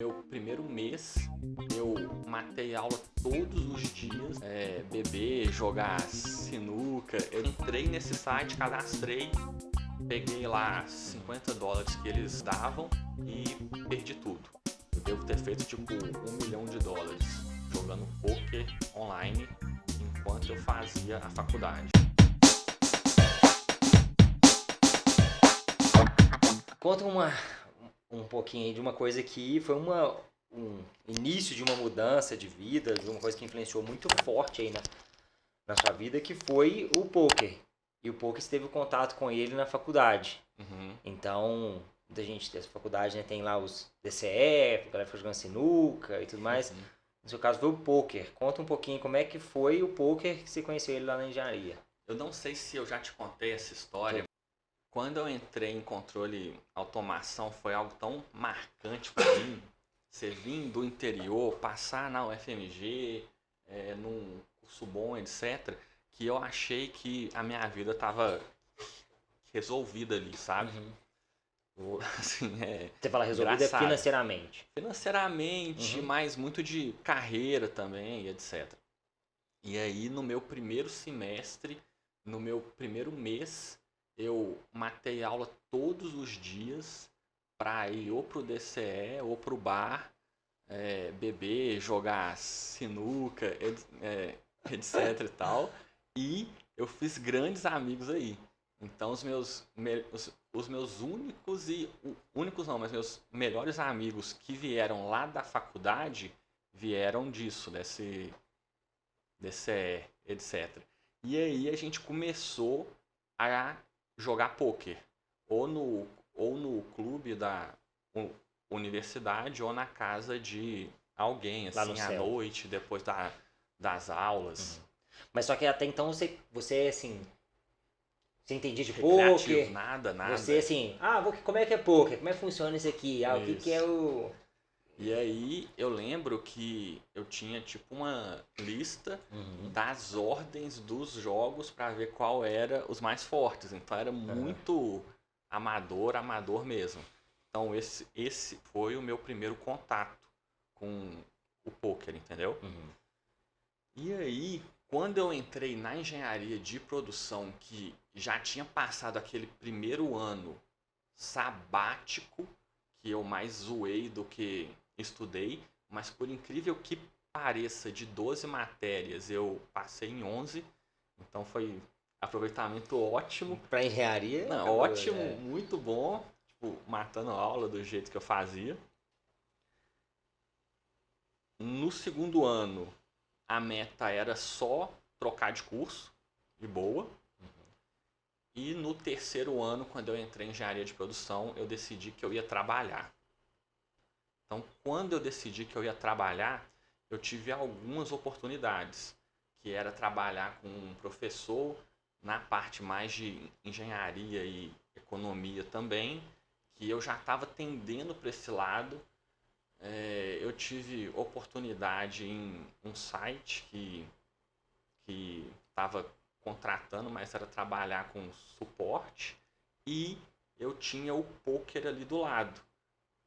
Meu primeiro mês, eu matei aula todos os dias, beber, jogar sinuca. Eu entrei nesse site, cadastrei, peguei lá $50 que eles davam e perdi tudo. Eu devo ter feito tipo $1 milhão jogando poker online enquanto eu fazia a faculdade. Conta um pouquinho aí de uma coisa que foi um início de uma mudança de vida, de uma coisa que influenciou muito forte aí na sua vida, que foi o poker. E o poker você teve contato com ele na faculdade. Uhum. Então, muita gente dessa faculdade, né, tem lá os DCF, a galera fica jogando sinuca e tudo mais. Uhum. No seu caso foi o poker. Conta um pouquinho como é que foi o poker que você conheceu ele lá na engenharia. Eu não sei se eu já te contei essa história. Quando eu entrei em controle automação foi algo tão marcante para mim. Você vir do interior, passar na UFMG, num curso bom, etc., que eu achei que a minha vida estava resolvida ali, sabe? Assim, Você fala resolvida engraçado. financeiramente. Financeiramente, mas muito de carreira também, etc. E aí, no meu primeiro semestre, no meu primeiro mês, eu matei aula todos os dias para ir ou pro DCE ou pro bar, beber, jogar sinuca, etc e tal. E eu fiz grandes amigos aí. Então os meus únicos não, mas meus melhores amigos que vieram lá da faculdade vieram disso, desse DCE, etc. E aí a gente começou a jogar pôquer, ou no clube da universidade ou na casa de alguém, Lá no assim, à céu. noite, depois das aulas. Mas só que até então você assim, você entendia de Recreativo, poker? nada. Você assim, como é que é poker? Como é que funciona isso aqui? O que é Isso. o... E aí eu lembro que eu tinha tipo uma lista das ordens dos jogos para ver qual era os mais fortes. Então era muito amador mesmo. Então esse foi o meu primeiro contato com o poker, entendeu? E aí, quando eu entrei na engenharia de produção, que já tinha passado aquele primeiro ano sabático, que eu mais zoei do que estudei, mas por incrível que pareça, de 12 matérias eu passei em 11, então foi aproveitamento ótimo. Para engenharia? Não, ótimo, muito bom, tipo, matando aula do jeito que eu fazia. No segundo ano, a meta era só trocar de curso, de boa. E no terceiro ano, quando eu entrei em engenharia de produção, eu decidi que eu ia trabalhar. Então, quando eu decidi que eu ia trabalhar, eu tive algumas oportunidades, que era trabalhar com um professor na parte mais de engenharia e economia também, que eu já estava tendendo para esse lado. Eu tive oportunidade em um site que estava contratando, mas era trabalhar com suporte, e eu tinha o poker ali do lado,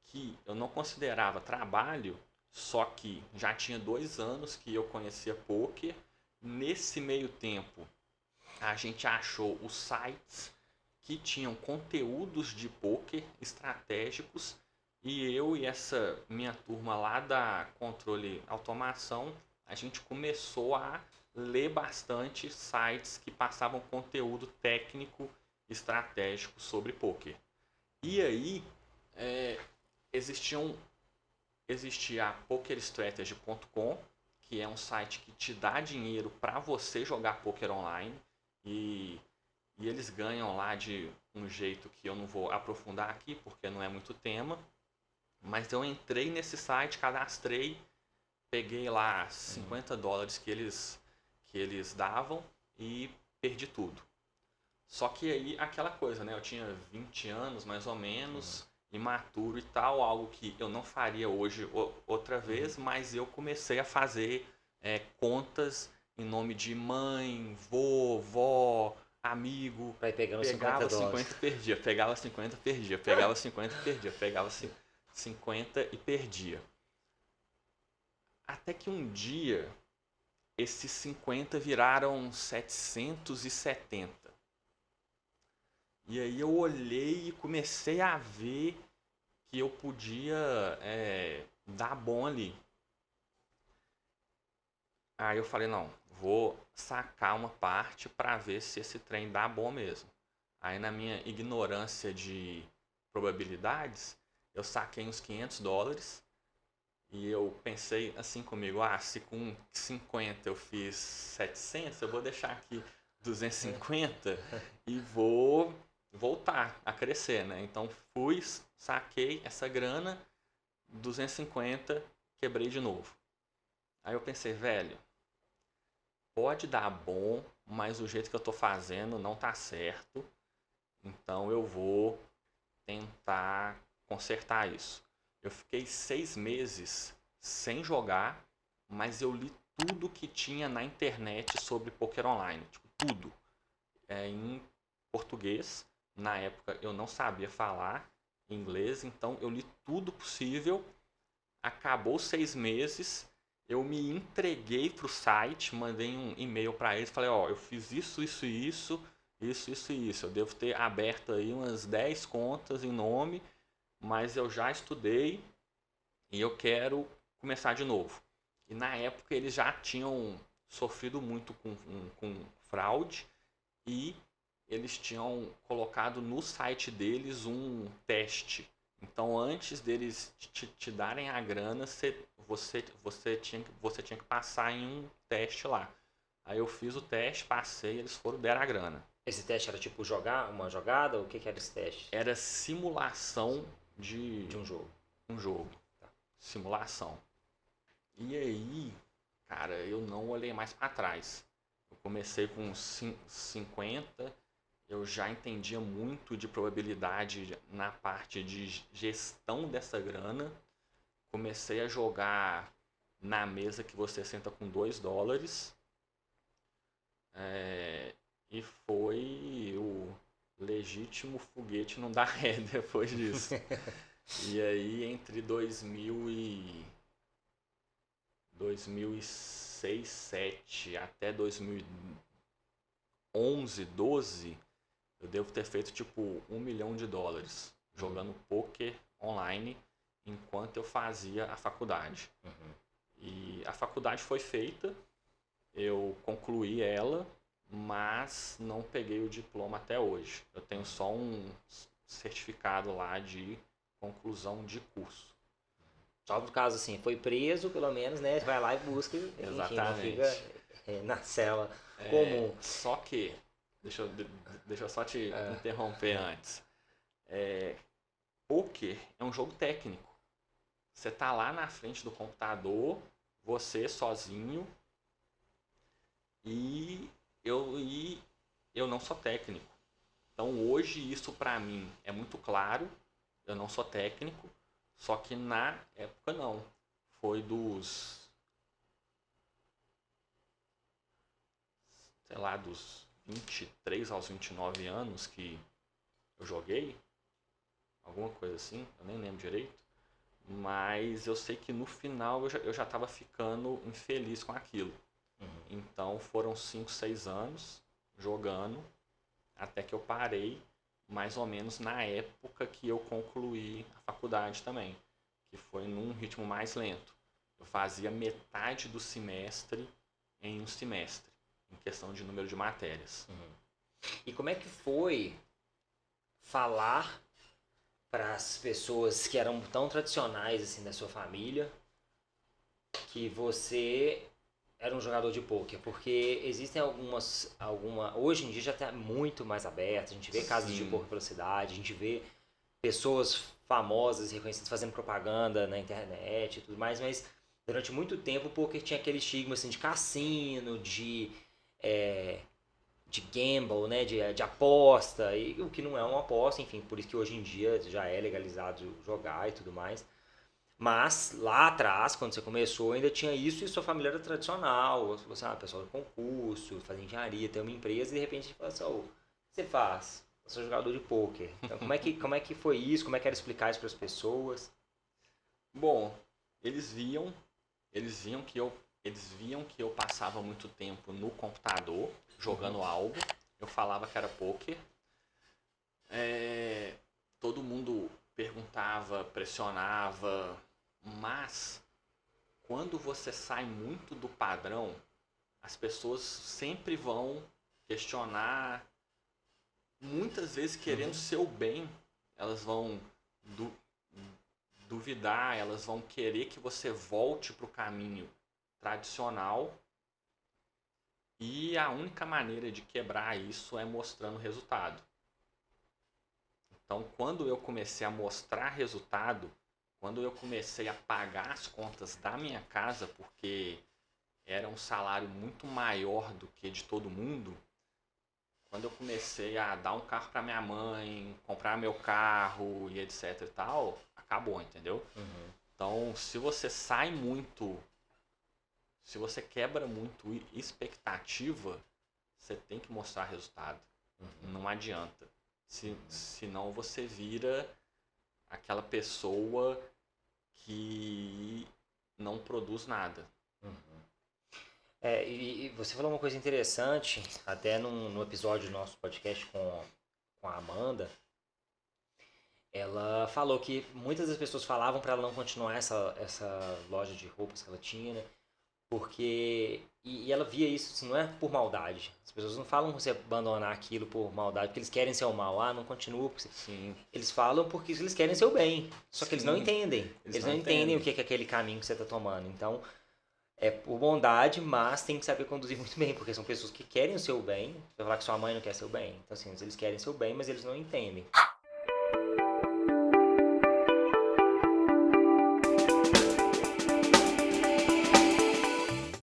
que eu não considerava trabalho, só que já tinha 2 anos que eu conhecia poker. Nesse meio tempo, a gente achou os sites que tinham conteúdos de poker estratégicos, e eu e essa minha turma lá da Controle Automação, a gente começou a ler bastante sites que passavam conteúdo técnico estratégico sobre poker. E aí existia a pokerstrategy.com, que é um site que te dá dinheiro para você jogar poker online, e eles ganham lá de um jeito que eu não vou aprofundar aqui porque não é muito tema. Mas eu entrei nesse site, cadastrei, peguei lá $50 que eles davam e perdi tudo. Só que aí aquela coisa, né? Eu tinha 20 anos mais ou menos, imaturo e tal, algo que eu não faria hoje outra vez, mas eu comecei a fazer contas em nome de mãe, vó, amigo. Vai pegando Pegava 50 dólares. 50 perdia, pegava 50 perdia, pegava 50 perdia, pegava 50. 50 e perdia. Até que um dia, esses 50 viraram 770. E aí eu olhei e comecei a ver que eu podia dar bom ali. Aí eu falei, não, vou sacar uma parte para ver se esse trem dá bom mesmo. Aí na minha ignorância de probabilidades, eu saquei uns $500 e eu pensei assim comigo, se com 50 eu fiz 700, eu vou deixar aqui 250 e vou voltar a crescer, né? Então fui, saquei essa grana, 250, quebrei de novo. Aí eu pensei, velho, pode dar bom, mas o jeito que eu tô fazendo não tá certo. Então eu vou tentar consertar isso. Eu fiquei 6 meses sem jogar, mas eu li tudo que tinha na internet sobre poker online. Tipo, tudo. Em português. Na época eu não sabia falar inglês, então eu li tudo possível. Acabou 6 meses. Eu me entreguei pro site, mandei um e-mail para eles, falei, eu fiz isso. Eu devo ter aberto aí umas 10 contas em nome, mas eu já estudei e eu quero começar de novo. E na época eles já tinham sofrido muito com fraude e eles tinham colocado no site deles um teste. Então, antes deles te darem a grana, você tinha que passar em um teste lá. Aí eu fiz o teste, passei, eles deram a grana. Esse teste era tipo jogar uma jogada? O que era esse teste? Era simulação de um jogo. Um jogo. Tá. Simulação. E aí, cara, eu não olhei mais para trás. Eu comecei com 50. Eu já entendia muito de probabilidade na parte de gestão dessa grana. Comecei a jogar na mesa que você senta com $2. E foi o legítimo foguete não dar ré depois disso. E aí, entre 2006, 2007 até 2011, 12, eu devo ter feito tipo $1 milhão jogando poker online enquanto eu fazia a faculdade. E a faculdade foi feita, eu concluí ela, mas não peguei o diploma até hoje. Eu tenho só um certificado lá de conclusão de curso. Só por caso assim, foi preso, pelo menos, né? Vai lá e busca. Exatamente. Enfim, não fica na cela comum. Só que, deixa eu só te interromper antes. Poker é um jogo técnico. Você tá lá na frente do computador, você sozinho, e eu não sou técnico. Então hoje isso pra mim é muito claro. Eu não sou técnico, só que na época não. Foi dos 23 aos 29 anos que eu joguei. Alguma coisa assim, eu nem lembro direito. Mas eu sei que no final eu já estava ficando infeliz com aquilo. Então foram 5, 6 anos jogando até que eu parei, mais ou menos na época que eu concluí a faculdade também, que foi num ritmo mais lento. Eu fazia metade do semestre em um semestre, em questão de número de matérias. E como é que foi falar para as pessoas que eram tão tradicionais assim da sua família que você era um jogador de pôquer? Porque existem hoje em dia já está muito mais aberto, a gente vê casas de pôquer pela cidade, a gente vê pessoas famosas e reconhecidas fazendo propaganda na internet e tudo mais, mas durante muito tempo o pôquer tinha aquele estigma assim, de cassino, de gamble, né, de aposta, e o que não é uma aposta, enfim, por isso que hoje em dia já é legalizado jogar e tudo mais. Mas lá atrás, quando você começou, ainda tinha isso e sua família era tradicional. Você pessoal de concurso, fazia engenharia, tem uma empresa e de repente você fala assim, o que você faz? Eu sou jogador de pôquer. Então como é que foi isso? Como é que era explicar isso para as pessoas? Bom, eles viam que eu passava muito tempo no computador jogando algo. Eu falava que era poker. Todo mundo perguntava, pressionava, mas quando você sai muito do padrão, as pessoas sempre vão questionar, muitas vezes querendo seu bem, elas vão duvidar, elas vão querer que você volte para o caminho tradicional, e a única maneira de quebrar isso é mostrando resultado. Então, quando eu comecei a mostrar resultado, quando eu comecei a pagar as contas da minha casa, porque era um salário muito maior do que de todo mundo, quando eu comecei a dar um carro para minha mãe, comprar meu carro e etc e tal, acabou, entendeu? Então, se você quebra muito expectativa, você tem que mostrar resultado. Não adianta. Senão você vira aquela pessoa que não produz nada. E você falou uma coisa interessante, até no episódio do nosso podcast com a Amanda. Ela falou que muitas das pessoas falavam para ela não continuar essa loja de roupas que ela tinha, né? Porque. E ela via isso, não é por maldade. As pessoas não falam você abandonar aquilo por maldade, porque eles querem ser o mal. Ah, não continua. Porque Sim. Eles falam porque eles querem ser o bem. Só que eles não entendem. Eles não entendem o que é aquele caminho que você está tomando. Então, é por bondade, mas tem que saber conduzir muito bem, porque são pessoas que querem o seu bem. Você vai falar que sua mãe não quer seu bem. Então, assim, eles querem seu bem, mas eles não entendem.